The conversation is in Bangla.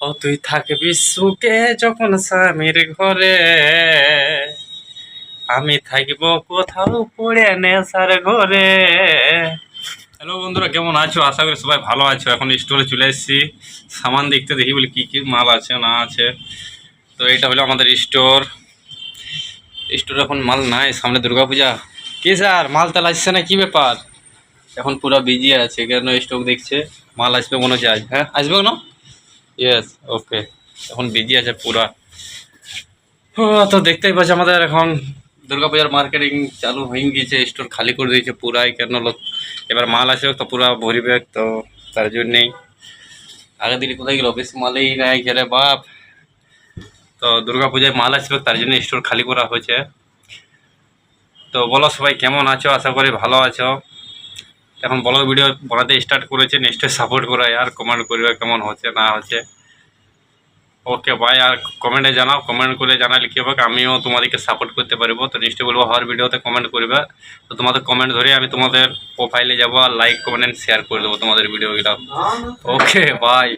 ও তুই থাকবি সুখে যখন স্বামীর ঘরে, আমি থাকবো কোথাও পড়ে নেশার ঘরে। হ্যালো বন্ধুরা, কেমন আছো? আশা করি সবাই ভালো আছো। এখন স্টোরে চলে এসেছি সামান দেখতে, দেখি বলি কি কি মাল আছে না আছে। তো এটা হলো আমাদের স্টোর। স্টোরে এখন মাল নাই, সামনে দুর্গাপূজা। কি স্যার, মাল তাল আসছে না, কি ব্যাপার? এখন পুরো বিজি আছে, কেন স্টক দেখছে। মাল আসবে মনে হচ্ছে আজ। হ্যাঁ আসবে না? ইয়েস, ওকে। এখন বিজি আছে পুরা। ও, তো দেখতেই পাচ্ছি আমাদের এখন দুর্গাপূজার মার্কেটিং চালু হয়ে গিয়েছে। স্টোর খালি করে দিয়েছে পুরাই, কেন লোক এবার মাল আসবে তো পুরা ভরিবে, তো তার জন্যেই। আগে দিলে কোথায় গেল, বেশি মালই নাই ঘেরে বাপ। তো দুর্গাপূজায় মাল আসবে, তার জন্য স্টোর খালি করা হয়েছে। তো বলো সবাই কেমন আছো? আশা করি ভালো আছো। এখন ব্লগ ভিডিও বানাতে স্টার্ট করেছে, নিশ্চয়ই সাপোর্ট করা আর কমেন্ট করবে কেমন হচ্ছে না হচ্ছে। ওকে ভাই, আর কমেন্টে জানাও, কমেন্ট করে জানালে কী হবে, আমিও তোমাদেরকে সাপোর্ট করতে পারবো। তো নিশ্চয়ই বলবো হর ভিডিওতে কমেন্ট করবে। তো তোমাদের কমেন্ট ধরে আমি তোমাদের প্রোফাইলে যাবো আর লাইক কমেন্ট শেয়ার করে দেবো তোমাদের ভিডিওগুলো। ওকে ভাই।